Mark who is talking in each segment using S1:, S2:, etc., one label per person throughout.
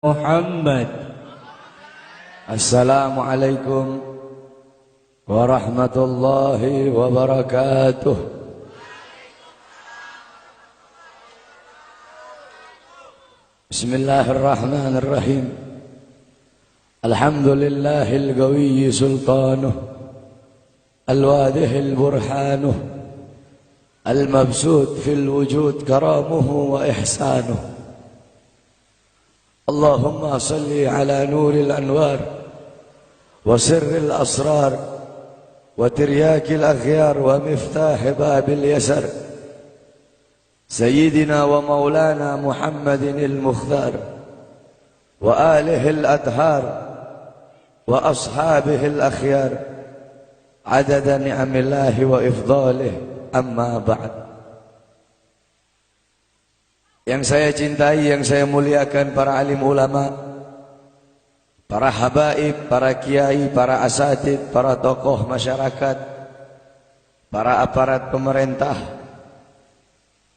S1: Muhammad. Assalamualaikum warahmatullahi wabarakatuh. Bismillahirrahmanirrahim. Alhamdulillahil qawiyyi sultanuh, al-wadihil burhanuh, al-mabsut fil wujud karamuhu wa ihsanuh. Allahumma salli ala nuril anwar wa sirril asrar wa tiryakil akhyar wa miftah babil yasar Sayyidina wa maulana Muhammadin al-Mukhtar wa alihi al-adhar wa ashabihi al-akhyar adada ni'amillahi wa ifdalih, amma ba'd. Yang saya cintai, yang saya muliakan, para alim ulama, para habaib, para kiai, para asatid, para tokoh masyarakat, para aparat pemerintah,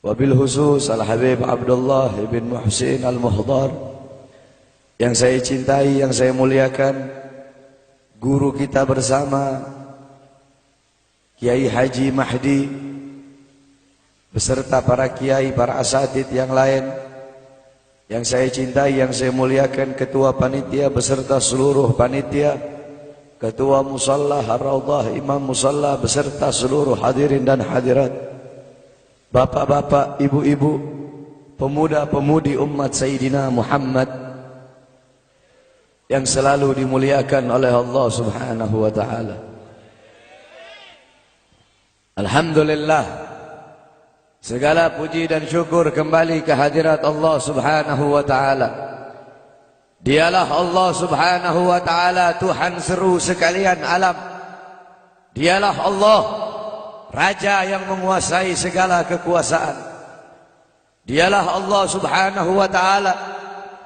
S1: wabil khusus Al-Habib Abdullah ibn Muhsin Al-Muhdar, yang saya cintai, yang saya muliakan, guru kita bersama Kiai Haji Mahdi beserta para kiai, para asatid yang lain yang saya cintai, yang saya muliakan, ketua panitia beserta seluruh panitia, ketua musalla Ar-Raudhah, imam musalla beserta seluruh hadirin dan hadirat, bapak-bapak, ibu-ibu, pemuda-pemudi umat Sayyidina Muhammad yang selalu dimuliakan oleh Allah Subhanahu wa taala. Alhamdulillah, segala puji dan syukur kembali ke hadirat Allah Subhanahu wa ta'ala. Dialah Allah Subhanahu wa ta'ala, Tuhan seru sekalian alam. Dialah Allah, Raja yang menguasai segala kekuasaan. Dialah Allah Subhanahu wa ta'ala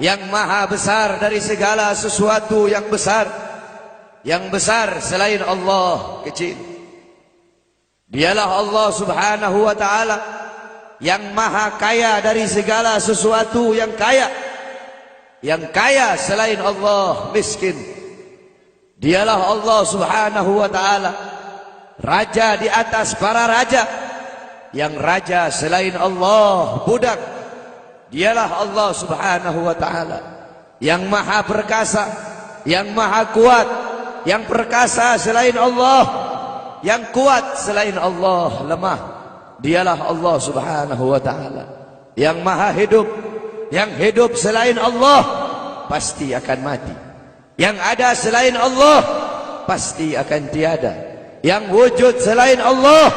S1: yang maha besar dari segala sesuatu yang besar. Yang besar selain Allah kecil. Dialah Allah Subhanahu wa ta'ala yang maha kaya dari segala sesuatu yang kaya. Yang kaya selain Allah miskin. Dialah Allah Subhanahu wa ta'ala, Raja di atas para raja. Yang raja selain Allah budak. Dialah Allah Subhanahu wa ta'ala yang maha perkasa, yang maha kuat. Yang perkasa selain Allah, yang kuat selain Allah lemah. Dialah Allah Subhanahu wa ta'ala yang maha hidup. Yang hidup selain Allah pasti akan mati. Yang ada selain Allah pasti akan tiada. Yang wujud selain Allah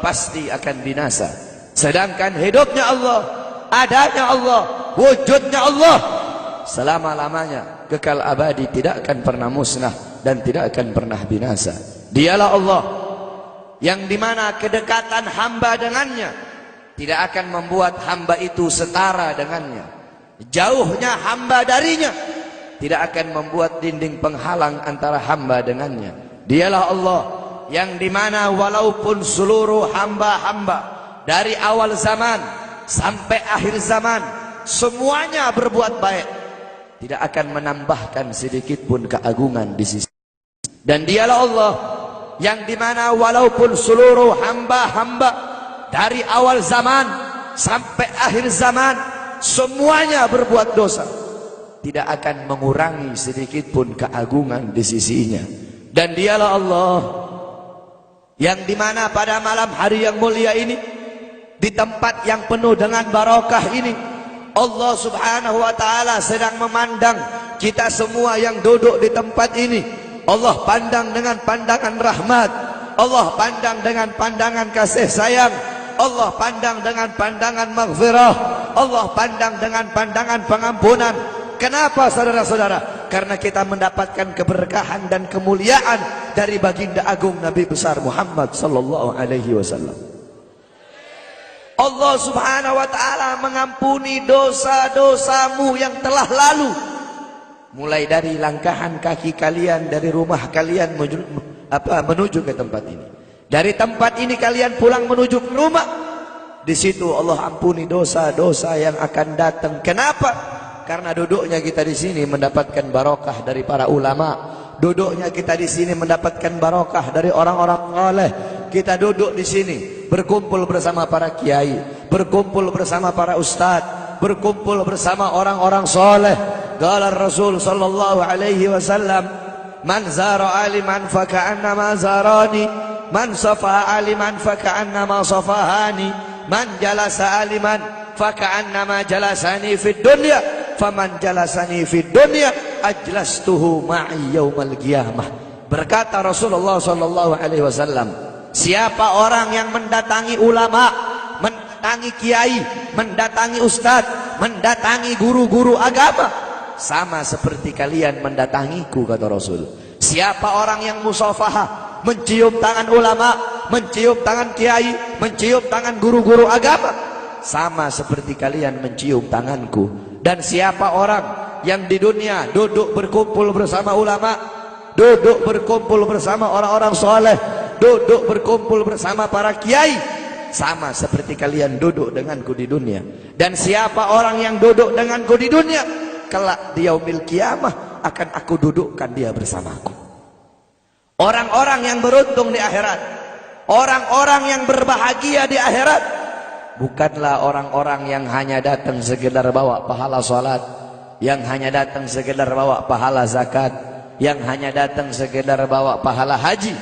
S1: pasti akan binasa. Sedangkan hidupnya Allah, adanya Allah, wujudnya Allah selama-lamanya, kekal abadi, tidak akan pernah musnah dan tidak akan pernah binasa. Dialah Allah yang dimana kedekatan hamba dengannya tidak akan membuat hamba itu setara dengannya. Jauhnya hamba darinya tidak akan membuat dinding penghalang antara hamba dengannya. Dialah Allah yang dimana walaupun seluruh hamba-hamba dari awal zaman sampai akhir zaman semuanya berbuat baik, tidak akan menambahkan sedikit pun keagungan di sisi. Dan dialah Allah yang dimana walaupun seluruh hamba-hamba dari awal zaman sampai akhir zaman semuanya berbuat dosa, tidak akan mengurangi sedikit pun keagungan di sisinya. Dan dialah Allah yang dimana pada malam hari yang mulia ini, di tempat yang penuh dengan barakah ini, Allah Subhanahu wa ta'ala sedang memandang kita semua yang duduk di tempat ini. Allah pandang dengan pandangan rahmat. Allah pandang dengan pandangan kasih sayang. Allah pandang dengan pandangan maghfirah. Allah pandang dengan pandangan pengampunan. Kenapa saudara-saudara? Karena kita mendapatkan keberkahan dan kemuliaan dari baginda agung Nabi besar Muhammad sallallahu alaihi wasallam. Allah Subhanahu wa ta'ala mengampuni dosa-dosamu yang telah lalu. Mulai dari langkahan kaki kalian dari rumah kalian menuju ke tempat ini. Dari tempat ini kalian pulang menuju ke rumah. Di situ Allah ampuni dosa-dosa yang akan datang. Kenapa? Karena duduknya kita di sini mendapatkan barokah dari para ulama. Duduknya kita di sini mendapatkan barokah dari orang-orang saleh. Kita duduk di sini berkumpul bersama para kiai, berkumpul bersama para ustadz, berkumpul bersama orang-orang saleh. Qala Rasul sallallahu alaihi wasallam, "Man zara aliman fa ka'annama zarani, man safaha aliman fa ka'annama safahani, man jalasa aliman fa ka'annama jalasani fid dunya, faman jalasani fid dunya ajlastuhu ma'i yaumal qiyamah." Berkata Rasulullah sallallahu alaihi wasallam, siapa orang yang mendatangi ulama, mendatangi kiai, mendatangi ustadz, mendatangi guru-guru agama, sama seperti kalian mendatangiku, kata Rasul. Siapa orang yang musafahah, mencium tangan ulama, mencium tangan kiai, mencium tangan guru-guru agama, sama seperti kalian mencium tanganku. Dan siapa orang yang di dunia duduk berkumpul bersama ulama, duduk berkumpul bersama orang-orang soleh, duduk berkumpul bersama para kiai, sama seperti kalian duduk denganku di dunia. Dan siapa orang yang duduk denganku di dunia, kelak di yaumil kiamah akan aku dudukkan dia bersamaku. Orang-orang yang beruntung di akhirat, orang-orang yang berbahagia di akhirat, bukanlah orang-orang yang hanya datang sekedar bawa pahala salat, yang hanya datang sekedar bawa pahala zakat, yang hanya datang sekedar bawa pahala haji.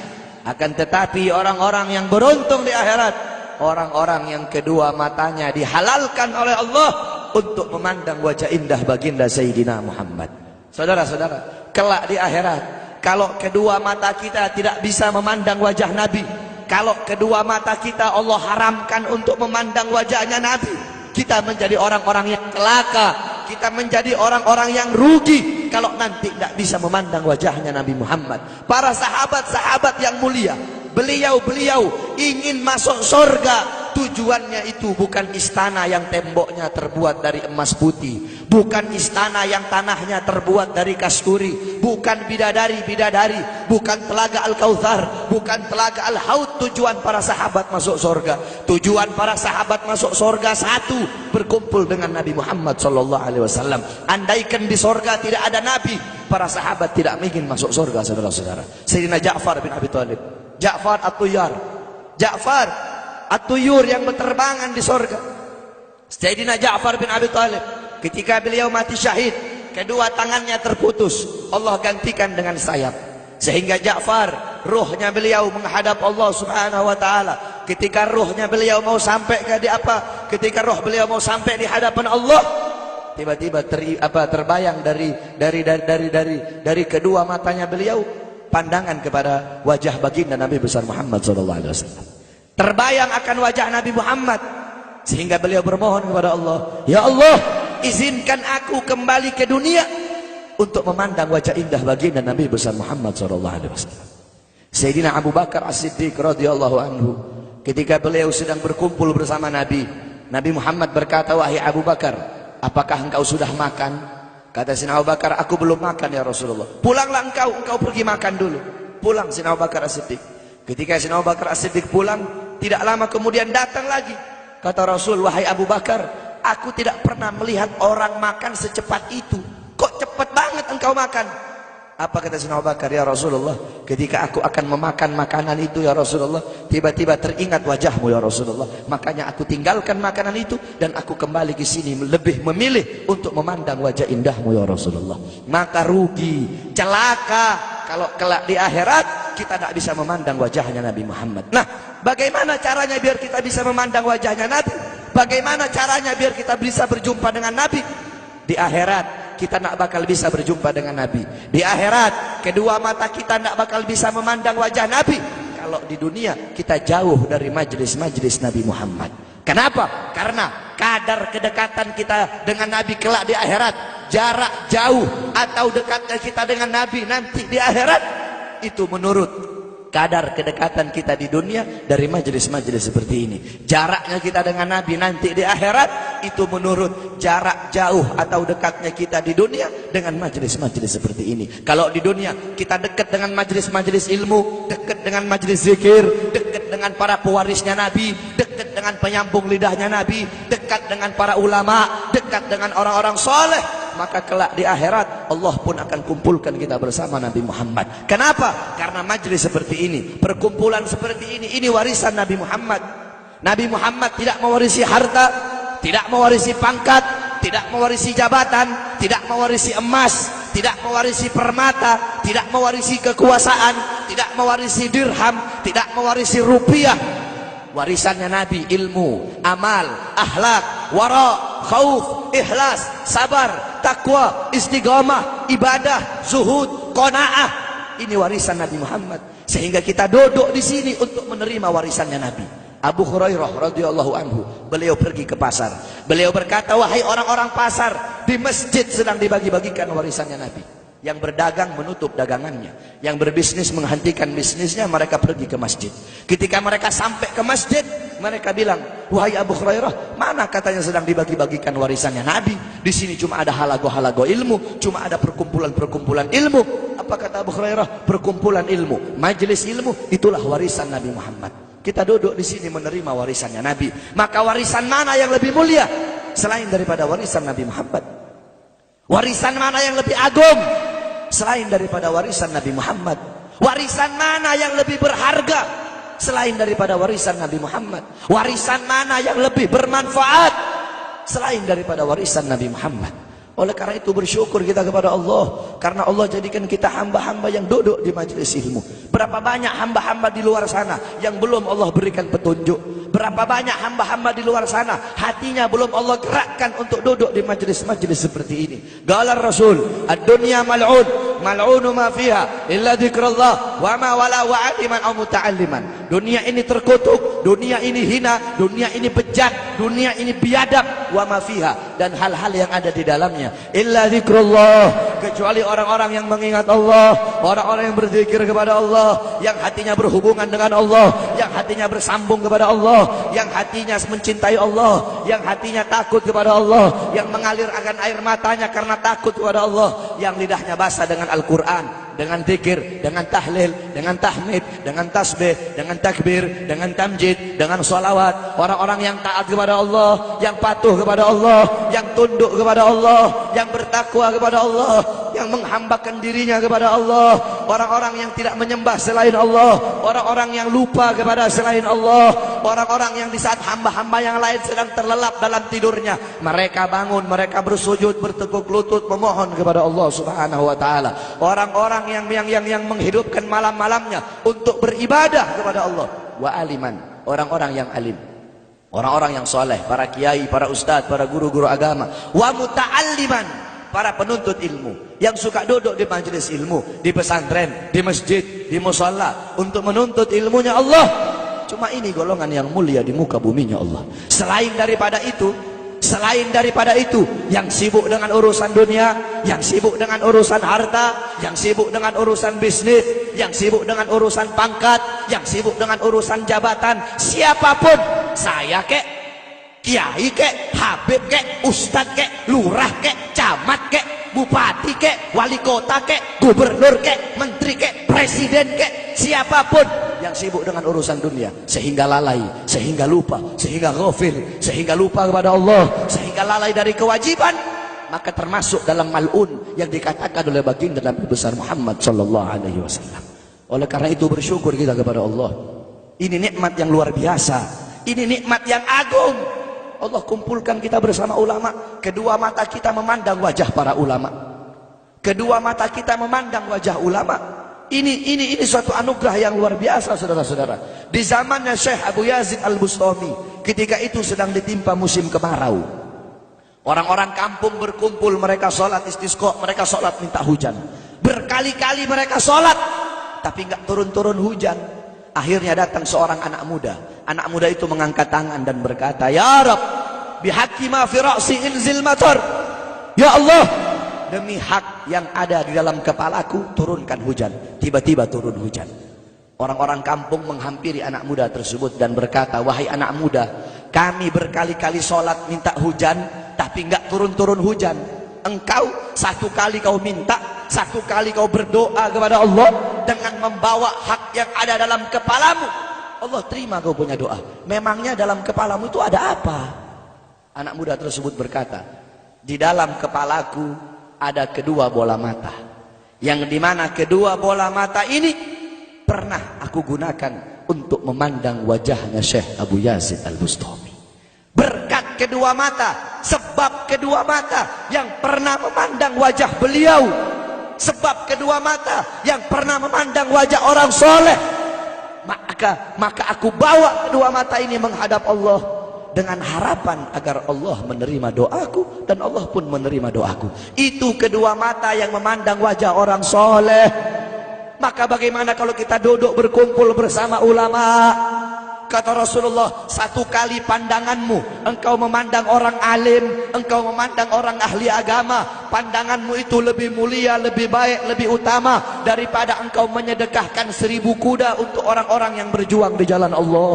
S1: Akan tetapi orang-orang yang beruntung di akhirat, orang-orang yang kedua matanya dihalalkan oleh Allah untuk memandang wajah indah baginda Sayyidina Muhammad. Saudara-saudara, kelak di akhirat, kalau kedua mata kita tidak bisa memandang wajah Nabi, kalau kedua mata kita Allah haramkan untuk memandang wajahnya Nabi, kita menjadi orang-orang yang celaka, kita menjadi orang-orang yang rugi kalau nanti tidak bisa memandang wajahnya Nabi Muhammad. Para sahabat-sahabat yang mulia, beliau-beliau ingin masuk surga. Tujuannya itu bukan istana yang temboknya terbuat dari emas putih, bukan istana yang tanahnya terbuat dari kasturi, bukan bidadari-bidadari, bukan telaga Al-Kautsar, bukan telaga Al-Haud. Tujuan para sahabat masuk surga, tujuan para sahabat masuk surga satu, berkumpul dengan Nabi Muhammad SAW. Andaikan di surga tidak ada Nabi, para sahabat tidak mungkin masuk surga, saudara-saudara. Sayyidina Ja'far bin Abi Thalib, Ja'far At-Tuyar, Ja'far At-Tuyur yang berterbangan di surga. Sayyidina Ja'far bin Abi Thalib, ketika beliau mati syahid, kedua tangannya terputus, Allah gantikan dengan sayap, sehingga Ja'far, ruhnya beliau menghadap Allah Subhanahu wa taala. Ketika ruhnya beliau mau sampai ketika ruh beliau mau sampai di hadapan Allah, tiba-tiba terbayang dari kedua matanya beliau pandangan kepada wajah baginda Nabi besar Muhammad sallallahu alaihi wasallam. Terbayang akan wajah Nabi Muhammad, sehingga beliau bermohon kepada Allah, ya Allah, izinkan aku kembali ke dunia untuk memandang wajah indah baginda Nabi besar Muhammad sallallahu alaihi wasallam. Sayyidina Abu Bakar As-Siddiq radhiyallahu anhu, ketika beliau sedang berkumpul bersama Nabi, Nabi Muhammad berkata, wahai Abu Bakar, apakah engkau sudah makan? Kata Sayyidina Abu Bakar, aku belum makan ya Rasulullah. Pulanglah engkau pergi makan dulu. Pulang Sayyidina Abu Bakar As-Siddiq. Ketika Sayyidina Abu Bakar As-Siddiq pulang, tidak lama kemudian datang lagi. Kata Rasul, wahai Abu Bakar, aku tidak pernah melihat orang makan secepat itu. Kok cepat banget engkau makan? Apa kata Sayyidina Abu Bakar, ya Rasulullah, ketika aku akan memakan makanan itu ya Rasulullah, tiba-tiba teringat wajahmu ya Rasulullah. Makanya aku tinggalkan makanan itu dan aku kembali ke sini lebih memilih untuk memandang wajah indahmu ya Rasulullah. Maka rugi, celaka kalau kelak di akhirat kita tidak bisa memandang wajahnya Nabi Muhammad. Nah, bagaimana caranya biar kita bisa memandang wajahnya Nabi? Bagaimana caranya biar kita bisa berjumpa dengan Nabi? Di akhirat kita tidak bakal bisa berjumpa dengan Nabi. Di akhirat kedua mata kita tidak bakal bisa memandang wajah Nabi kalau di dunia kita jauh dari majlis-majlis Nabi Muhammad. Kenapa? Karena kadar kedekatan kita dengan Nabi kelak di akhirat, jarak jauh atau dekatnya kita dengan Nabi nanti di akhirat, itu menurut kadar kedekatan kita di dunia dari majelis-majelis seperti ini. Jaraknya kita dengan Nabi nanti di akhirat, itu menurut jarak jauh atau dekatnya kita di dunia dengan majelis-majelis seperti ini. Kalau di dunia kita dekat dengan majelis-majelis ilmu, dekat dengan majelis zikir, dekat dengan para pewarisnya Nabi, dekat dengan penyambung lidahnya Nabi, dekat dengan para ulama, dekat dengan orang-orang soleh, maka kelak di akhirat Allah pun akan kumpulkan kita bersama Nabi Muhammad. Kenapa? Karena majlis seperti ini, perkumpulan seperti ini warisan Nabi Muhammad. Nabi Muhammad tidak mewarisi harta, tidak mewarisi pangkat, tidak mewarisi jabatan, tidak mewarisi emas, tidak mewarisi permata, tidak mewarisi kekuasaan, tidak mewarisi dirham, tidak mewarisi rupiah. Warisannya Nabi ilmu, amal, akhlak, wara, khauf, ikhlas, sabar, takwa, istiqamah, ibadah, zuhud, qanaah. Ini warisan Nabi Muhammad. Sehingga kita duduk di sini untuk menerima warisannya Nabi. Abu Hurairah radhiyallahu anhu, beliau pergi ke pasar. Beliau berkata, wahai orang-orang pasar, di masjid sedang dibagi-bagikan warisannya Nabi. Yang berdagang menutup dagangannya, yang berbisnis menghentikan bisnisnya, mereka pergi ke masjid. Ketika mereka sampai ke masjid, mereka bilang, wahai Abu Hurairah, mana katanya sedang dibagi-bagikan warisannya Nabi? Di sini cuma ada halago-halago ilmu, cuma ada perkumpulan-perkumpulan ilmu. Apa kata Abu Hurairah? Perkumpulan ilmu, majelis ilmu, itulah warisan Nabi Muhammad. Kita duduk di sini menerima warisannya Nabi. Maka warisan mana yang lebih mulia selain daripada warisan Nabi Muhammad? Warisan mana yang lebih agung selain daripada warisan Nabi Muhammad? Warisan mana yang lebih berharga selain daripada warisan Nabi Muhammad? Warisan mana yang lebih bermanfaat selain daripada warisan Nabi Muhammad? Oleh karena itu bersyukur kita kepada Allah, karena Allah jadikan kita hamba-hamba yang duduk di majelis ilmu. Berapa banyak hamba-hamba di luar sana yang belum Allah berikan petunjuk? Berapa banyak hamba-hamba di luar sana hatinya belum Allah gerakkan untuk duduk di majelis-majelis seperti ini. Qala Rasul, ad-dunya mal'un, mal'unu ma fiha illa dzikrullah wa ma wala wa aliman aw muta'alliman. Dunia ini terkutuk, dunia ini hina, dunia ini bejat, dunia ini biadab, wa ma fiha, dan hal-hal yang ada di dalamnya illa dzikrullah, kecuali orang-orang yang mengingat Allah, orang-orang yang berzikir kepada Allah, yang hatinya berhubungan dengan Allah, yang hatinya bersambung kepada Allah, yang hatinya mencintai Allah, yang hatinya takut kepada Allah, yang mengalir akan air matanya karena takut kepada Allah, yang lidahnya basah dengan Al-Quran, dengan zikir, dengan tahlil, dengan tahmid, dengan tasbih, dengan takbir, dengan tamjid, dengan sholawat. Orang-orang yang taat kepada Allah, yang patuh kepada Allah, yang tunduk kepada Allah, yang bertakwa kepada Allah, yang menghambakan dirinya kepada Allah. Orang-orang yang tidak menyembah selain Allah, orang-orang yang lupa kepada selain Allah, orang-orang yang di saat hamba-hamba yang lain sedang terlelap dalam tidurnya, mereka bangun, mereka bersujud, bertekuk lutut memohon kepada Allah Subhanahu wa taala. Orang-orang yang menghidupkan malam-malamnya untuk beribadah kepada Allah. Wa aliman, orang-orang yang alim, orang-orang yang soleh, para kiai, para ustadz, para guru-guru agama. Wa muta'alliman, para penuntut ilmu yang suka duduk di majelis ilmu, di pesantren, di masjid, di musalla untuk menuntut ilmunya Allah. Cuma ini golongan yang mulia di muka buminya Allah. Selain daripada itu, yang sibuk dengan urusan dunia, yang sibuk dengan urusan harta, yang sibuk dengan urusan bisnis, yang sibuk dengan urusan pangkat, yang sibuk dengan urusan jabatan, siapapun, saya kek, kiai kek, habib kek, ustadz kek, lurah kek, camat kek, bupati kek, wali kota kek, gubernur kek, menteri kek, presiden kek, siapapun yang sibuk dengan urusan dunia sehingga lalai, sehingga lupa, sehingga ghafil, sehingga lupa kepada Allah, sehingga lalai dari kewajiban, maka termasuk dalam mal'un yang dikatakan oleh baginda Nabi besar Muhammad sallallahu alaihi wasallam. Oleh karena itu bersyukur kita kepada Allah. Ini nikmat yang luar biasa, ini nikmat yang agung. Allah kumpulkan kita bersama ulama. Kedua mata kita memandang wajah para ulama, kedua mata kita memandang wajah ulama. Ini suatu anugerah yang luar biasa, saudara-saudara. Di zamannya Syekh Abu Yazid Al-Bustami, ketika itu sedang ditimpa musim kemarau. Orang-orang kampung berkumpul, mereka sholat istisqa, mereka sholat minta hujan. Berkali-kali mereka sholat, tapi nggak turun-turun hujan. Akhirnya datang seorang anak muda. Anak muda itu mengangkat tangan dan berkata, Ya Rab, bihaqqi ma fi ra'si inzil matar. Ya Allah, demi hak yang ada di dalam kepalaku, turunkan hujan. Tiba-tiba turun hujan. Orang-orang kampung menghampiri anak muda tersebut dan berkata, wahai anak muda, kami berkali-kali sholat minta hujan, tapi enggak turun-turun hujan. Engkau satu kali kau minta, satu kali kau berdoa kepada Allah dengan membawa hak yang ada dalam kepalamu, Allah terima kau punya doa. Memangnya dalam kepalamu itu ada apa? Anak muda tersebut berkata, di dalam kepalaku ada kedua bola mata, yang dimana kedua bola mata ini pernah aku gunakan untuk memandang wajahnya Syekh Abu Yazid Al-Bustami. Berkat kedua mata, sebab kedua mata yang pernah memandang wajah beliau, sebab kedua mata yang pernah memandang wajah orang soleh, maka aku bawa kedua mata ini menghadap Allah dengan harapan agar Allah menerima doaku dan Allah pun menerima doaku. Itu kedua mata yang memandang wajah orang soleh. Maka bagaimana kalau kita duduk berkumpul bersama ulama? Kata Rasulullah, satu kali pandanganmu engkau memandang orang alim, engkau memandang orang ahli agama, pandanganmu itu lebih mulia, lebih baik, lebih utama daripada engkau menyedekahkan 1000 kuda untuk orang-orang yang berjuang di jalan Allah.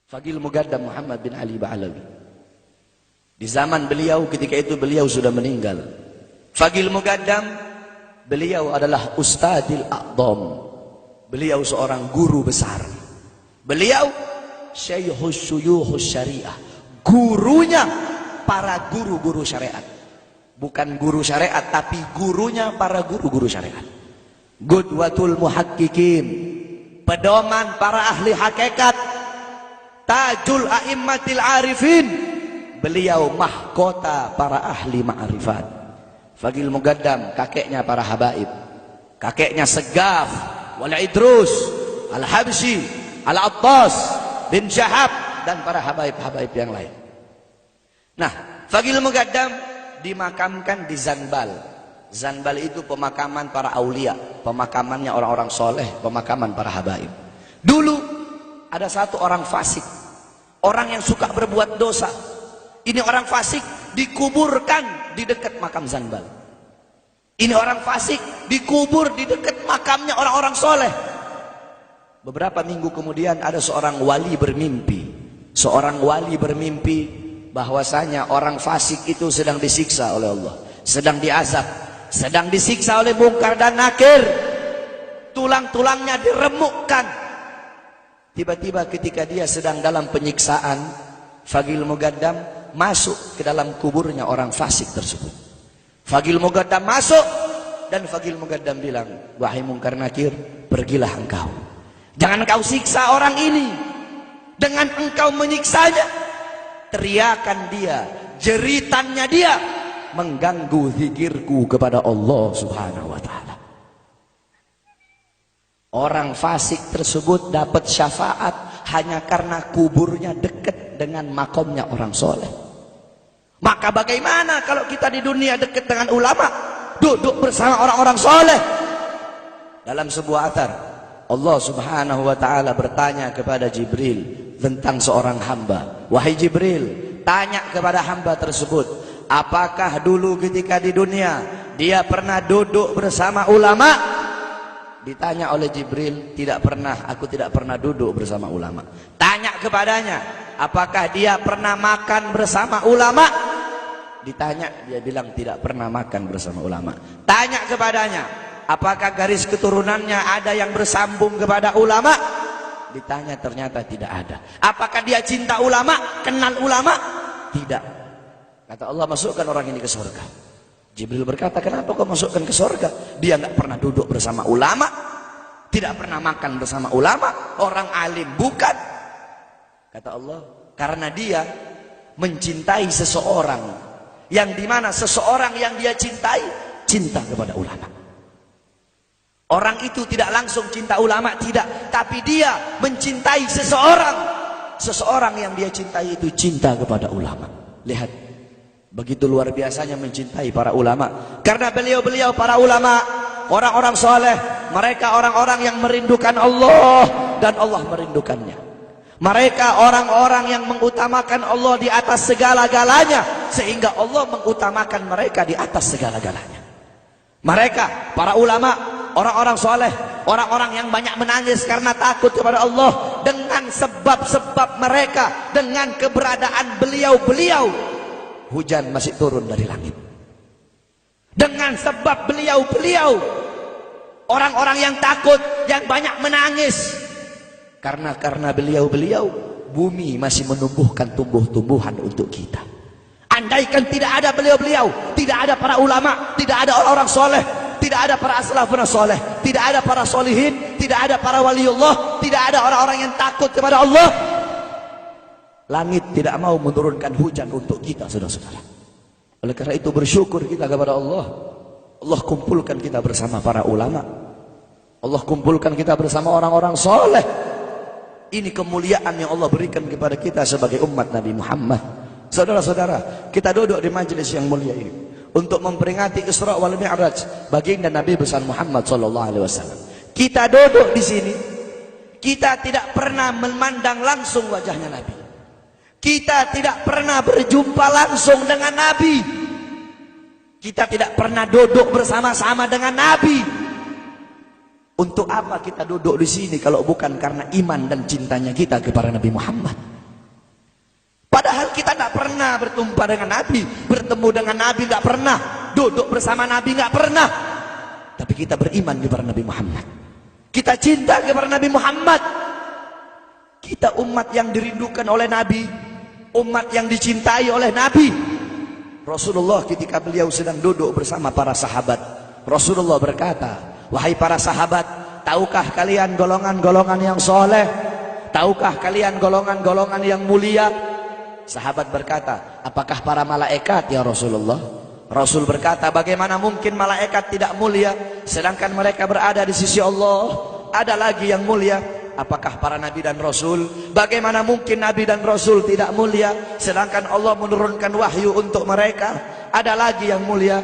S1: Fagil Mugaddam Muhammad bin Ali Ba'alawi, di zaman beliau, ketika itu beliau sudah meninggal. Fagil Mugaddam, beliau adalah Ustadzil A'dham. Beliau seorang guru besar. Beliau Syekhus Syuyuhus Syariah, gurunya para guru-guru syariat. Bukan guru syariat, tapi gurunya para guru-guru syariat. Qudwatul muhaqqiqin, pedoman para ahli hakikat. Tajul a'immatil arifin, beliau mahkota para ahli ma'rifat. Fagil Mugaddam kakeknya para habaib, kakeknya Segaf Wal Idrus Al-Habsyi Al-Attas bin Syahab dan para habaib-habaib yang lain. Nah, Fagil Mugaddam dimakamkan di Zanbal. Zanbal itu pemakaman para aulia, pemakamannya orang-orang soleh, pemakaman para habaib. Dulu ada satu orang fasik, orang yang suka berbuat dosa. Ini orang fasik dikuburkan di dekat makam Zanbal. Ini orang fasik dikubur di dekat makamnya orang-orang soleh. Beberapa minggu kemudian ada seorang wali bermimpi. Seorang wali bermimpi bahwasanya orang fasik itu sedang disiksa oleh Allah, sedang diazab, sedang disiksa oleh Munkar dan Nakir. Tulang-tulangnya diremukkan. Tiba-tiba ketika dia sedang dalam penyiksaan, Fagil Mugaddam masuk ke dalam kuburnya orang fasik tersebut. Fagil Mugaddam masuk dan Fagil Mugaddam bilang, wahai Munkar Nakir, pergilah engkau. Jangan engkau siksa orang ini. Dengan engkau menyiksanya, teriakan dia, jeritannya dia mengganggu zikirku kepada Allah Subhanahu wa ta'ala. Orang fasik tersebut dapat syafaat hanya karena kuburnya dekat dengan makomnya orang soleh. Maka bagaimana kalau kita di dunia dekat dengan ulama, duduk bersama orang-orang soleh? Dalam sebuah athar, Allah Subhanahu wa ta'ala bertanya kepada Jibril tentang seorang hamba. Wahai Jibril, tanya kepada hamba tersebut, apakah dulu ketika di dunia dia pernah duduk bersama ulama? Ditanya oleh Jibril, tidak pernah, aku tidak pernah duduk bersama ulama. Tanya kepadanya, apakah dia pernah makan bersama ulama? Ditanya, dia bilang tidak pernah makan bersama ulama. Tanya kepadanya, apakah garis keturunannya ada yang bersambung kepada ulama? Ditanya, ternyata tidak ada. Apakah dia cinta ulama, kenal ulama? Tidak. Kata Allah, masukkan orang ini ke surga. Jibril berkata, kenapa kau masukkan ke surga? Dia nggak pernah duduk bersama ulama, tidak pernah makan bersama ulama, orang alim bukan. Kata Allah, karena dia mencintai seseorang, yang dimana seseorang yang dia cintai cinta kepada ulama. Orang itu tidak langsung cinta ulama, tidak, tapi dia mencintai seseorang. Seseorang yang dia cintai itu cinta kepada ulama. Lihat, begitu luar biasanya mencintai para ulama. Karena beliau-beliau para ulama, orang-orang soleh, mereka orang-orang yang merindukan Allah dan Allah merindukannya. Mereka orang-orang yang mengutamakan Allah di atas segala-galanya, sehingga Allah mengutamakan mereka di atas segala-galanya. Mereka, para ulama, orang-orang soleh, orang-orang yang banyak menangis karena takut kepada Allah. Dengan sebab-sebab mereka, dengan keberadaan beliau-beliau, hujan masih turun dari langit. Dengan sebab beliau-beliau, orang-orang yang takut, yang banyak menangis, karena beliau-beliau, bumi masih menumbuhkan tumbuh-tumbuhan untuk kita. Andaikan tidak ada beliau-beliau, tidak ada para ulama, tidak ada orang-orang soleh, tidak ada para salafun soleh, tidak ada para solihin, tidak ada para waliullah, tidak ada orang-orang yang takut kepada Allah, langit tidak mau menurunkan hujan untuk kita, saudara-saudara. Oleh karena itu bersyukur kita kepada Allah. Allah kumpulkan kita bersama para ulama, Allah kumpulkan kita bersama orang-orang soleh. Ini kemuliaan yang Allah berikan kepada kita sebagai umat Nabi Muhammad. Saudara-saudara, kita duduk di majelis yang mulia ini untuk memperingati Isra wal Mi'raj baginda Nabi besar Muhammad sallallahu alaihi wasallam. Kita duduk di sini, kita tidak pernah memandang langsung wajahnya Nabi. Kita tidak pernah berjumpa langsung dengan Nabi. Kita tidak pernah duduk bersama-sama dengan Nabi. Untuk apa kita duduk di sini kalau bukan karena iman dan cintanya kita kepada Nabi Muhammad? Padahal kita tidak pernah berjumpa dengan Nabi, bertemu dengan Nabi tidak pernah, duduk bersama Nabi tidak pernah. Tapi kita beriman kepada Nabi Muhammad. Kita cinta kepada Nabi Muhammad. Kita umat yang dirindukan oleh Nabi, umat yang dicintai oleh Nabi. Rasulullah ketika beliau sedang duduk bersama para sahabat, Rasulullah berkata, wahai para sahabat, tahukah kalian golongan-golongan yang soleh? Tahukah kalian golongan-golongan yang mulia? Sahabat berkata, apakah para malaikat ya Rasulullah? Rasul berkata, bagaimana mungkin malaikat tidak mulia sedangkan mereka berada di sisi Allah? Ada lagi yang mulia. Apakah para nabi dan rasul? Bagaimana mungkin nabi dan rasul tidak mulia sedangkan Allah menurunkan wahyu untuk mereka? Ada lagi yang mulia.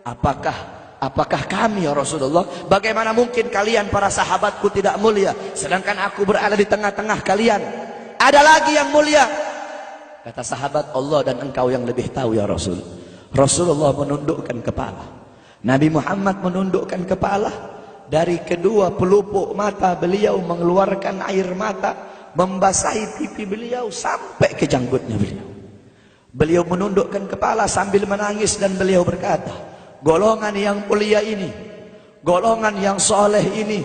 S1: Apakah kami ya Rasulullah? Bagaimana mungkin kalian para sahabatku tidak mulia sedangkan aku berada di tengah-tengah kalian? Ada lagi yang mulia. Kata sahabat, Allah dan engkau yang lebih tahu ya Rasul. Rasulullah menundukkan kepala, Nabi Muhammad menundukkan kepala. Dari kedua pelupuk mata beliau mengeluarkan air mata, membasahi pipi beliau sampai ke janggutnya beliau. Beliau menundukkan kepala sambil menangis dan beliau berkata, golongan yang mulia ini, golongan yang soleh ini,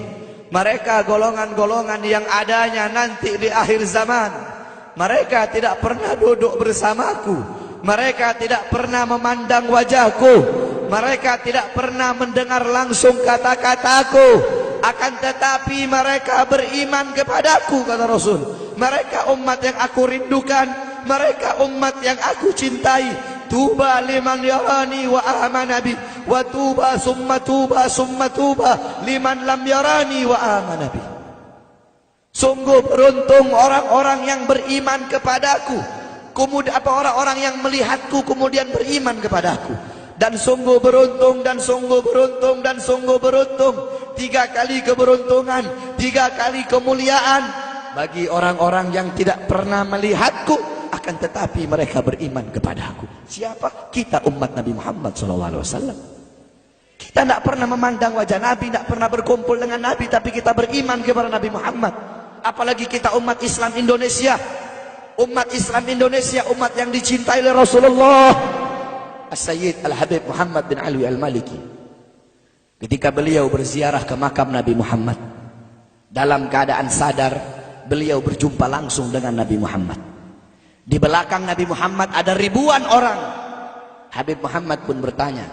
S1: mereka golongan-golongan yang adanya nanti di akhir zaman. Mereka tidak pernah duduk bersamaku, mereka tidak pernah memandang wajahku, mereka tidak pernah mendengar langsung kata-kataku, akan tetapi mereka beriman kepadaku, kata Rasul. Mereka umat yang aku rindukan, mereka umat yang aku cintai. Tuba liman yarani wa amana bi, wa tuba summa tuba liman lam yarani wa amana bi. Sungguh beruntung orang-orang yang beriman kepadaku, kemudian orang-orang yang melihatku kemudian beriman kepadaku. Dan sungguh beruntung, dan sungguh beruntung, dan sungguh beruntung. 3 kali keberuntungan, 3 kali kemuliaan bagi orang-orang yang tidak pernah melihatku, akan tetapi mereka beriman kepadaku. Siapa? Kita umat Nabi Muhammad SAW. Kita tidak pernah memandang wajah Nabi, tidak pernah berkumpul dengan Nabi, tapi kita beriman kepada Nabi Muhammad. Apalagi kita umat Islam Indonesia. Umat Islam Indonesia, umat yang dicintai oleh Rasulullah As-Sayyid Al-Habib Muhammad bin Alwi Al-Maliki. Ketika beliau berziarah ke makam Nabi Muhammad, dalam keadaan sadar, beliau berjumpa langsung dengan Nabi Muhammad. Di belakang Nabi Muhammad ada ribuan orang. Habib Muhammad pun bertanya,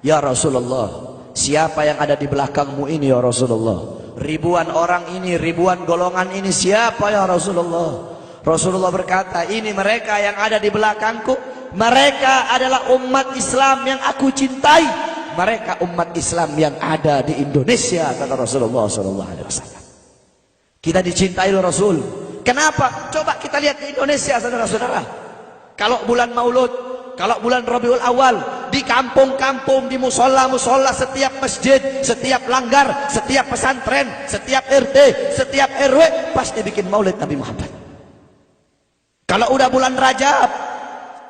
S1: ya Rasulullah, siapa yang ada di belakangmu ini ya Rasulullah? Ribuan orang ini, ribuan golongan ini, siapa ya Rasulullah? Rasulullah berkata, ini mereka yang ada di belakangku. Mereka adalah umat Islam yang aku cintai. Mereka umat Islam yang ada di Indonesia, kata Rasulullah SAW. Kita dicintai oleh Rasul. Kenapa? Coba kita lihat di Indonesia, saudara-saudara. Kalau bulan Maulud, kalau bulan Rabiul Awal, di kampung-kampung, di musola-musola, setiap masjid, setiap langgar, setiap pesantren, setiap RT, setiap RW pasti bikin maulid Nabi Muhammad. Kalau udah bulan Rajab,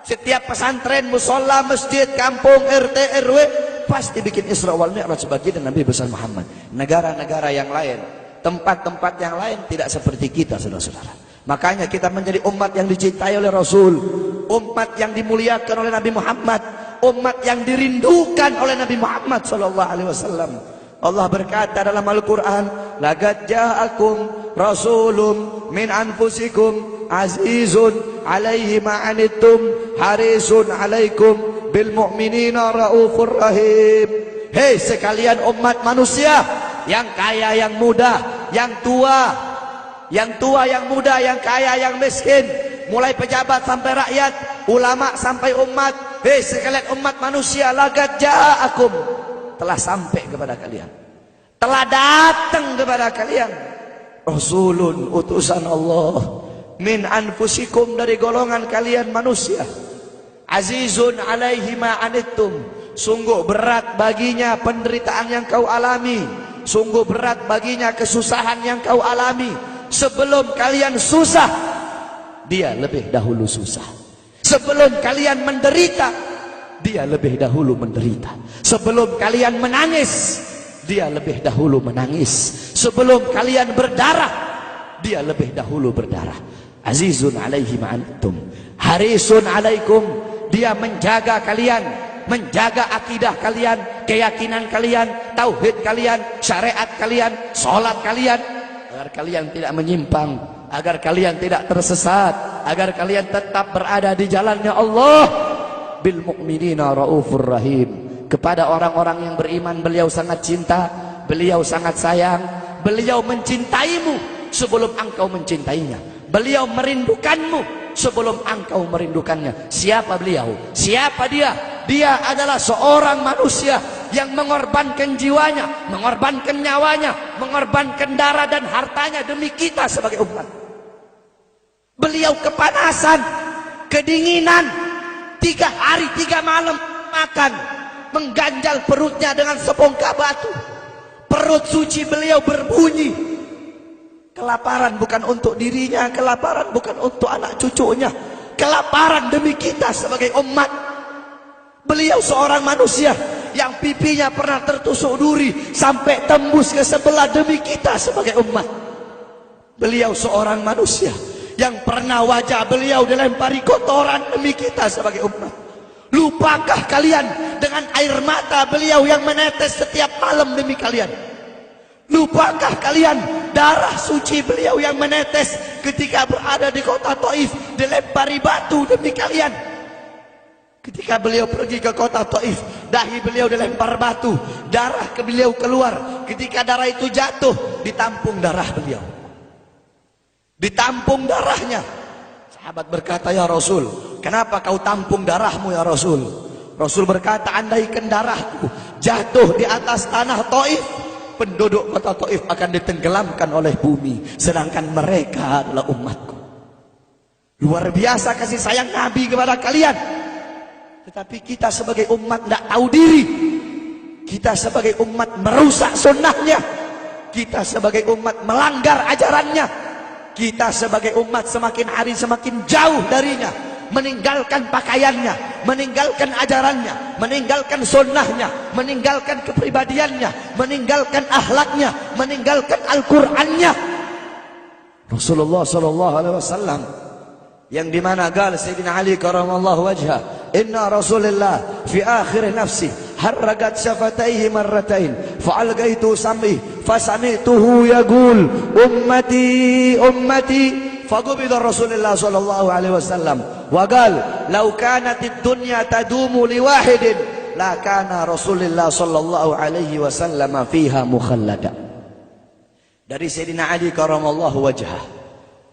S1: setiap pesantren, musola, masjid, kampung, RT, RW pasti bikin Isra wal Mi'raj sebagai Nabi besar Muhammad. Negara-negara yang lain, tempat-tempat yang lain tidak seperti kita, saudara-saudara. Makanya kita menjadi umat yang dicintai oleh Rasul, umat yang dimuliakan oleh Nabi Muhammad, umat yang dirindukan oleh Nabi Muhammad SAW. Allah berkata dalam Al-Quran, laqad ja'akum rasulun min anfusikum azizun alaihi ma'anittum harisun alaikum bil mu'minina raufur rahim. Hei sekalian umat manusia, yang kaya, yang muda, yang tua, yang muda, yang kaya, yang miskin, mulai pejabat sampai rakyat, ulama sampai umat. Hei sekalian umat manusia, laqad ja'akum, telah sampai kepada kalian, telah datang kepada kalian rasulun, utusan Allah, min anfusikum, dari golongan kalian manusia, azizun alaihi ma anittum, sungguh berat baginya penderitaan yang kau alami, sungguh berat baginya kesusahan yang kau alami. Sebelum kalian susah, dia lebih dahulu susah. Sebelum kalian menderita, dia lebih dahulu menderita. Sebelum kalian menangis, dia lebih dahulu menangis. Sebelum kalian berdarah, dia lebih dahulu berdarah. Azizun alaihi ma'antum harisun alaikum, dia menjaga kalian, menjaga akidah kalian, keyakinan kalian, tauhid kalian, syariat kalian, sholat kalian, agar kalian tidak menyimpang, agar kalian tidak tersesat, agar kalian tetap berada di jalannya Allah. Bil mu'minina raufur rahim, kepada orang-orang yang beriman beliau sangat cinta, beliau sangat sayang, beliau mencintaimu sebelum engkau mencintainya, beliau merindukanmu sebelum engkau merindukannya. Siapa beliau? Siapa dia? Dia adalah seorang manusia yang mengorbankan jiwanya, mengorbankan nyawanya, mengorbankan darah dan hartanya demi kita sebagai umat. Beliau kepanasan, kedinginan, 3 hari 3 malam makan, mengganjal perutnya dengan sebongkah batu. Perut suci beliau berbunyi. Kelaparan bukan untuk dirinya, kelaparan bukan untuk anak cucunya, kelaparan demi kita sebagai umat. Beliau seorang manusia yang pipinya pernah tertusuk duri sampai tembus ke sebelah demi kita sebagai umat. Beliau seorang manusia yang pernah wajah beliau dilempari kotoran demi kita sebagai umat. Lupakah kalian dengan air mata beliau yang menetes setiap malam demi kalian? Lupakah kalian darah suci beliau yang menetes ketika berada di kota Taif, dilempari batu demi kalian? Ketika beliau pergi ke kota Taif, dahi beliau dilempar batu, darah ke beliau keluar. Ketika darah itu jatuh, ditampung darah beliau, ditampung darahnya. Sahabat berkata, ya Rasul, kenapa kau tampung darahmu ya Rasul? Rasul berkata, andaikan darahku jatuh di atas tanah Taif, penduduk kota Taif akan ditenggelamkan oleh bumi, sedangkan mereka adalah umatku. Luar biasa kasih sayang Nabi kepada kalian. Tetapi kita sebagai umat tidak tahu diri. Kita sebagai umat merusak sunnahnya. Kita sebagai umat melanggar ajarannya. Kita sebagai umat semakin hari semakin jauh darinya, meninggalkan pakaiannya, meninggalkan ajarannya, meninggalkan sunnahnya, meninggalkan kepribadiannya, meninggalkan akhlaknya, meninggalkan Al-Qur'annya. Rasulullah sallallahu alaihi wasallam yang dimana gal Sayyidina Ali karamallahu wajhah, inna Rasulullah fi akhir nafsi harragat syafataihi marratain fa'algaitu sam'i fasami'tuhu yaqul ummati ummati faqubida Rasulullah sallallahu alaihi wasallam wa qala law kanatid dunya tadumu liwahidin la kana Rasulullah sallallahu alaihi wasallam fiha mukhallada. Dari Sayyidina Ali karamallahu wajhah,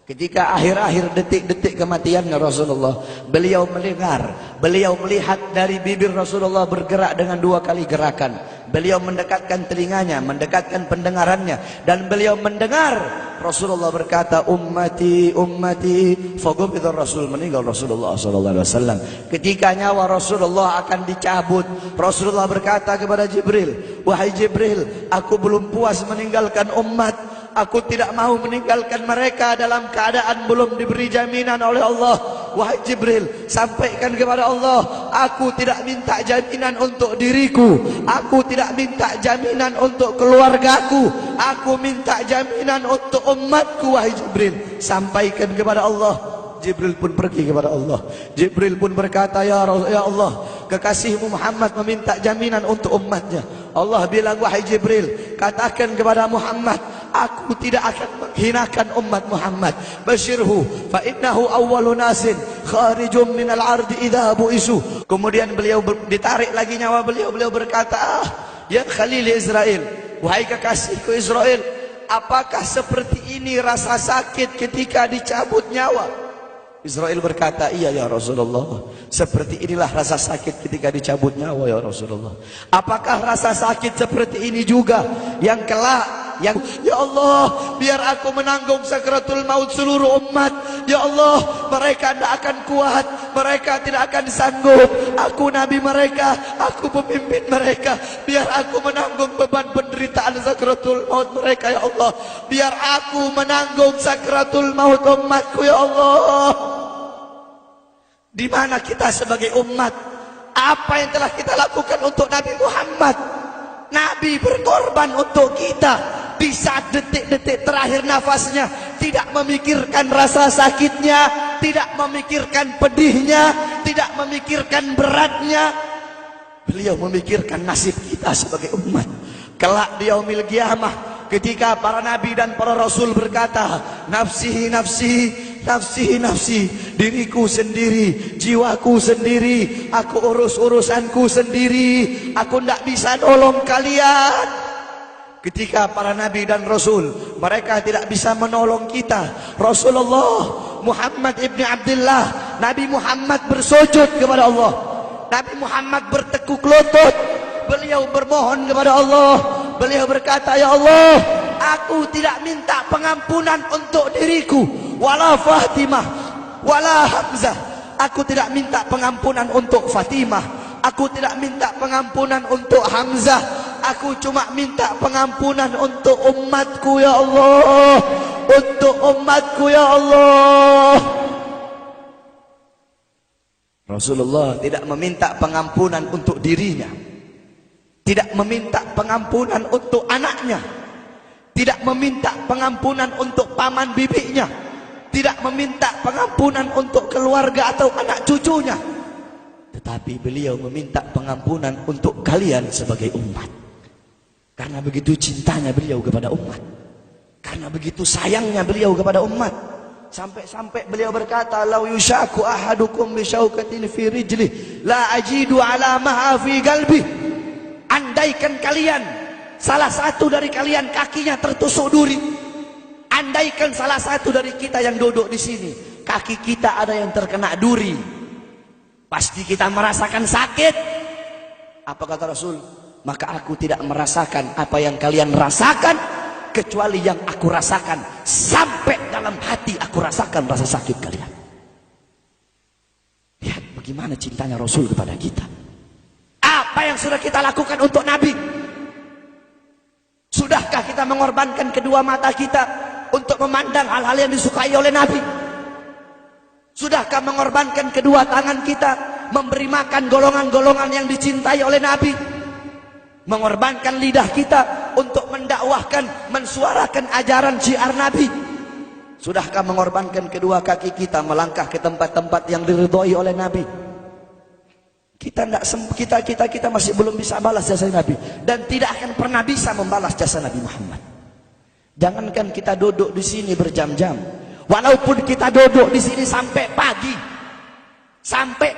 S1: ketika akhir-akhir detik-detik kematiannya Rasulullah, beliau mendengar, beliau melihat dari bibir Rasulullah bergerak dengan 2 kali gerakan. Beliau mendekatkan telinganya, mendekatkan pendengarannya, dan beliau mendengar Rasulullah berkata, ummati, ummati. Faqubida Rasul, meninggal Rasulullah sallallahu alaihi wasallam. Ketika nyawa Rasulullah akan dicabut, Rasulullah berkata kepada Jibril, wahai Jibril, aku belum puas meninggalkan umat. Aku tidak mau meninggalkan mereka dalam keadaan belum diberi jaminan oleh Allah. Wahai Jibril, sampaikan kepada Allah, aku tidak minta jaminan untuk diriku, aku tidak minta jaminan untuk keluargaku, aku minta jaminan untuk umatku. Wahai Jibril, sampaikan kepada Allah. Jibril pun pergi kepada Allah. Jibril pun berkata, ya Allah, kekasihmu Muhammad meminta jaminan untuk umatnya. Allah bilang, wahai Jibril, katakan kepada Muhammad, aku tidak akan menghinakan umat Muhammad. Basyirhu fa innahu awwalu nasin kharijum minal ardi idza bu'isu. Kemudian beliau ditarik lagi nyawa beliau. Beliau berkata, ya Khalil Israel, wahai kekasihku Israel, apakah seperti ini rasa sakit ketika dicabut nyawa? Israel berkata, iya ya Rasulullah, seperti inilah rasa sakit ketika dicabut nyawa ya Rasulullah. Apakah rasa sakit seperti ini juga yang kelak, yang ya Allah, biar aku menanggung sakratul maut seluruh umat. Ya Allah, mereka tidak akan kuat, mereka tidak akan sanggup. Aku nabi mereka, aku pemimpin mereka. Biar aku menanggung beban penderitaan sakratul maut mereka ya Allah. Biar aku menanggung sakratul maut umatku ya Allah. Di mana kita sebagai umat? Apa yang telah kita lakukan untuk Nabi Muhammad? Nabi berkorban untuk kita di saat detik-detik terakhir nafasnya, tidak memikirkan rasa sakitnya, tidak memikirkan pedihnya, tidak memikirkan beratnya. Beliau memikirkan nasib kita sebagai umat. Kelak di yaumil qiyamah, ketika para nabi dan para rasul berkata, nafsi nafsi, nafsi nafsi, diriku sendiri, jiwaku sendiri, aku urus urusanku sendiri, aku tidak bisa nolong kalian. Ketika para nabi dan rasul, mereka tidak bisa menolong kita. Rasulullah Muhammad ibn Abdullah, Nabi Muhammad bersujud kepada Allah, Nabi Muhammad bertekuk lutut, beliau bermohon kepada Allah. Beliau berkata, ya Allah, aku tidak minta pengampunan untuk diriku, wala Fatimah, wala Hamzah. Aku tidak minta pengampunan untuk Fatimah, aku tidak minta pengampunan untuk Hamzah. Aku cuma minta pengampunan untuk umatku ya Allah, untuk umatku ya Allah. Rasulullah tidak meminta pengampunan untuk dirinya, tidak meminta pengampunan untuk anaknya, tidak meminta pengampunan untuk paman bibinya, tidak meminta pengampunan untuk keluarga atau anak cucunya, tetapi beliau meminta pengampunan untuk kalian sebagai umat. Karena begitu cintanya beliau kepada umat, karena begitu sayangnya beliau kepada umat, sampai-sampai beliau berkata, lau yushaku ahadukum bisyaukatin fi rijlih la ajidu alamaha fi qalbi. Andaikan kalian, salah satu dari kalian kakinya tertusuk duri, andaikan salah satu dari kita yang duduk di sini kaki kita ada yang terkena duri, pasti kita merasakan sakit. Apa kata Rasul? Maka aku tidak merasakan apa yang kalian rasakan, kecuali yang aku rasakan, sampai dalam hati aku rasakan rasa sakit kalian. Lihat bagaimana cintanya Rasul kepada kita. Apa yang sudah kita lakukan untuk Nabi? Sudahkah kita mengorbankan kedua mata kita untuk memandang hal-hal yang disukai oleh Nabi? Sudahkah mengorbankan kedua tangan kita memberi makan golongan-golongan yang dicintai oleh Nabi? Mengorbankan lidah kita untuk mendakwahkan, mensuarakan ajaran syiar Nabi? Sudahkah mengorbankan kedua kaki kita melangkah ke tempat-tempat yang diridhoi oleh Nabi? Kita masih belum bisa balas jasa Nabi, dan tidak akan pernah bisa membalas jasa Nabi Muhammad. Jangankan kita duduk di sini berjam-jam, walaupun kita duduk di sini sampai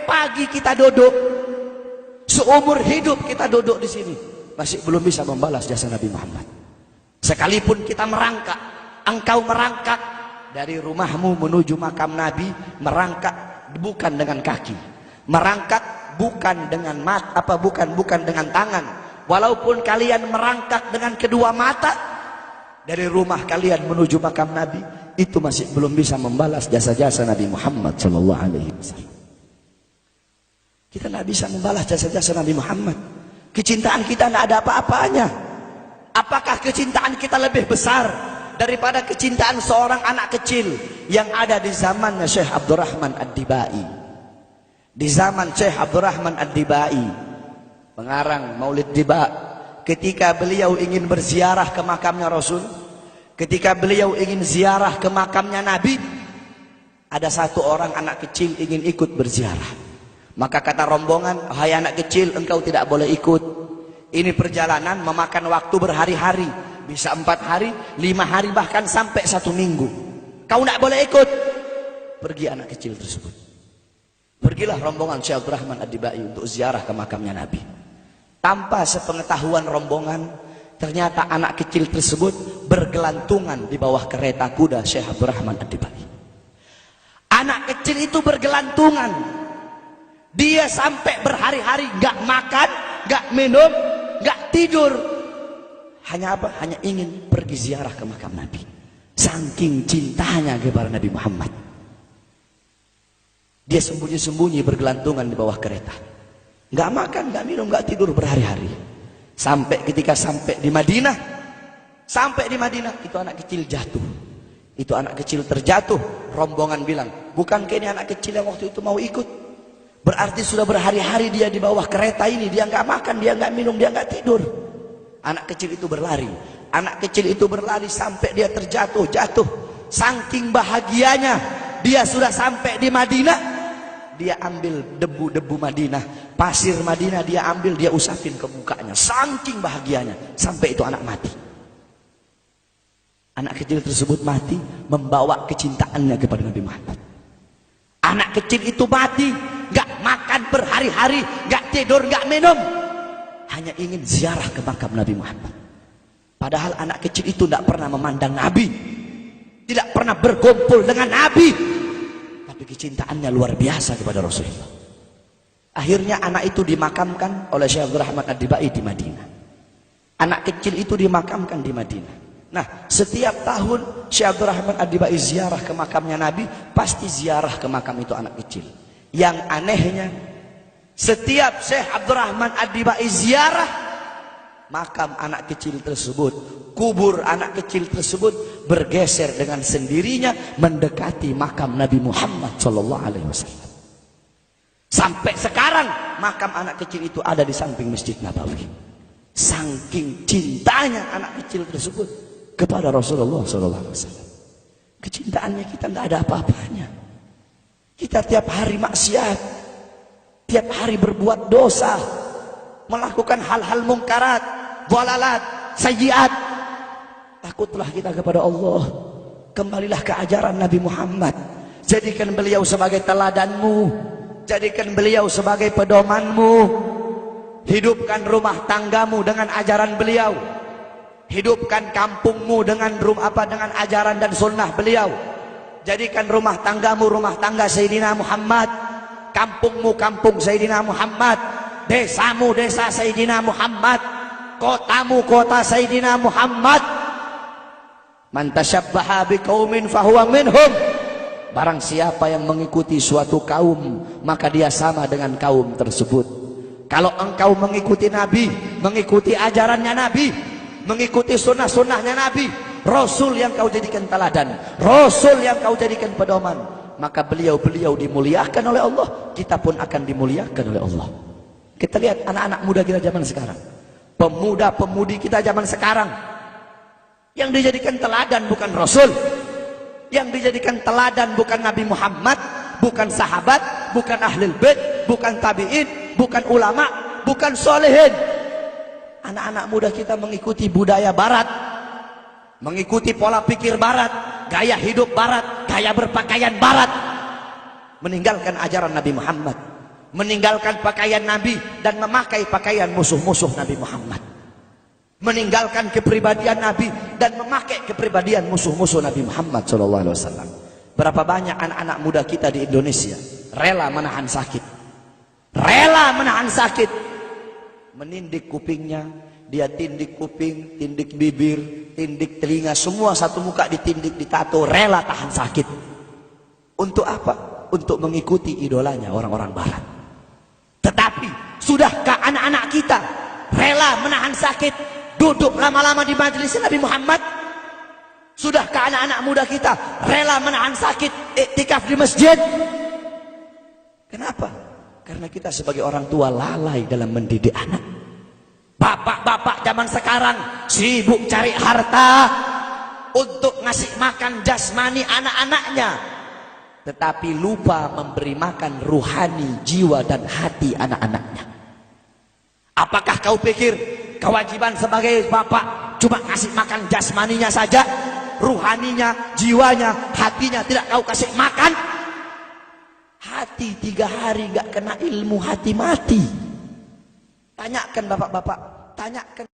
S1: pagi kita duduk, seumur hidup kita duduk di sini, masih belum bisa membalas jasa Nabi Muhammad. Sekalipun kita merangkak, engkau merangkak dari rumahmu menuju makam Nabi, merangkak bukan dengan kaki, merangkak bukan dengan mata, bukan dengan tangan. Walaupun kalian merangkak dengan kedua mata dari rumah kalian menuju makam Nabi, itu masih belum bisa membalas jasa-jasa Nabi Muhammad sallallahu alaihi wasallam. Kita tidak bisa membalas jasa-jasa Nabi Muhammad. Kecintaan kita tidak ada apa-apanya. Apakah kecintaan kita lebih besar daripada kecintaan seorang anak kecil yang ada di zamannya Syekh Abdurrahman Ad-Dibai? Di zaman Syekh Abdurrahman Ad-Dibai, pengarang Maulid Diba, ketika beliau ingin berziarah ke makamnya Rasul, ketika beliau ingin ziarah ke makamnya Nabi, ada satu orang anak kecil ingin ikut berziarah. Maka kata rombongan, hai anak kecil, engkau tidak boleh ikut. Ini perjalanan memakan waktu berhari-hari.
S2: bisa 4 hari, 5 hari, bahkan sampai 1 minggu. Kau tidak boleh ikut. Pergi anak kecil tersebut. Pergilah rombongan Syekh Abdurrahman Ad-Dibai untuk ziarah ke makamnya Nabi. Tanpa sepengetahuan rombongan, ternyata anak kecil tersebut bergelantungan di bawah kereta kuda Syekh Abdurrahman Ad-Dibai. Anak kecil itu bergelantungan. Dia sampai berhari-hari gak makan, gak minum, gak tidur. Hanya apa? Hanya ingin pergi ziarah ke makam Nabi. Saking cintanya kepada Nabi Muhammad. Dia sembunyi-sembunyi bergelantungan di bawah kereta. Gak makan, gak minum, gak tidur berhari-hari. Sampai ketika sampai di Madinah. Sampai di Madinah, itu anak kecil jatuh. Itu anak kecil terjatuh. Rombongan bilang, bukankah ini anak kecil yang waktu itu mau ikut? Berarti sudah berhari-hari dia di bawah kereta ini. Dia gak makan, dia gak minum, dia gak tidur. Anak kecil itu berlari. Anak kecil itu berlari sampai dia terjatuh. Saking bahagianya. Dia sudah sampai di Madinah. Dia ambil debu-debu Madinah, pasir Madinah dia ambil, dia usapin ke mukanya. Saking bahagianya, sampai itu anak mati. Anak kecil tersebut mati, membawa kecintaannya kepada Nabi Muhammad. Anak kecil itu mati, gak makan berhari-hari, gak tidur, gak minum. Hanya ingin ziarah ke makam Nabi Muhammad. Padahal anak kecil itu tidak pernah memandang Nabi. Tidak pernah berkumpul dengan Nabi. Tapi kecintaannya luar biasa kepada Rasulullah. Akhirnya anak itu dimakamkan oleh Syekh Abdurrahman Ad-Dibai di Madinah. Anak kecil itu dimakamkan di Madinah. Nah, setiap tahun Syekh Abdurrahman Ad-Dibai ziarah ke makamnya Nabi, pasti ziarah ke makam itu anak kecil. Yang anehnya, setiap Syekh Abdurrahman Ad-Dibai ziarah makam anak kecil tersebut, kubur anak kecil tersebut bergeser dengan sendirinya mendekati makam Nabi Muhammad SAW. Sampai sekarang makam anak kecil itu ada di samping Masjid Nabawi. Saking cintanya anak kecil tersebut kepada Rasulullah SAW. Kecintaannya kita nggak ada apa-apanya. Kita tiap hari maksiat, tiap hari berbuat dosa, melakukan hal-hal mungkarat, dhalalat, sayyiat. Takutlah kita kepada Allah. Kembalilah ke ajaran Nabi Muhammad. Jadikan beliau sebagai teladanmu. Jadikan beliau sebagai pedomanmu. Hidupkan rumah tanggamu dengan ajaran beliau. Hidupkan kampungmu dengan dengan ajaran dan sunnah beliau. Jadikan rumah tanggamu rumah tangga Sayyidina Muhammad. Kampungmu kampung Sayyidina Muhammad. Desamu desa Sayyidina Muhammad. Kotamu kota Sayyidina Muhammad. Man tasyabbaha biqaumin fahuwa minhum. Barang siapa yang mengikuti suatu kaum, maka dia sama dengan kaum tersebut. Kalau engkau mengikuti Nabi, mengikuti ajarannya Nabi, mengikuti sunnah-sunnahnya Nabi, Rasul yang kau jadikan teladan, Rasul yang kau jadikan pedoman, maka beliau-beliau dimuliakan oleh Allah, kita pun akan dimuliakan oleh Allah. Kita lihat anak-anak muda kita zaman sekarang, pemuda-pemudi kita zaman sekarang, yang dijadikan teladan bukan Rasul, yang dijadikan teladan bukan Nabi Muhammad, bukan sahabat, bukan ahlul bait, bukan tabi'in, bukan ulama, bukan solehin. Anak-anak muda kita mengikuti budaya barat, mengikuti pola pikir barat, gaya hidup barat, gaya berpakaian barat, meninggalkan ajaran Nabi Muhammad, meninggalkan pakaian Nabi dan memakai pakaian musuh-musuh Nabi Muhammad, meninggalkan kepribadian Nabi dan memakai kepribadian musuh-musuh Nabi Muhammad SAW. Berapa banyak anak-anak muda kita di Indonesia rela menahan sakit, rela menahan sakit, menindik kupingnya, dia tindik kuping, tindik bibir, tindik telinga, semua satu muka ditindik, ditato, rela tahan sakit. Untuk apa? Untuk mengikuti idolanya orang-orang barat. Tetapi sudahkah anak-anak kita rela menahan sakit, duduk lama-lama di majelis Nabi Muhammad? Sudahkah anak-anak muda kita rela menahan sakit, iktikaf di masjid? Kenapa? Karena kita sebagai orang tua lalai dalam mendidik anak. Bapak-bapak zaman sekarang sibuk cari harta untuk ngasih makan jasmani anak-anaknya, tetapi lupa memberi makan ruhani, jiwa dan hati anak-anaknya. Apakah kau pikir kewajiban sebagai bapak, Cuma kasih makan jasmaninya saja, ruhaninya, jiwanya, hatinya tidak kau kasih makan. Hati 3 hari gak kena ilmu, hati mati. Tanyakan bapak-bapak, tanyakan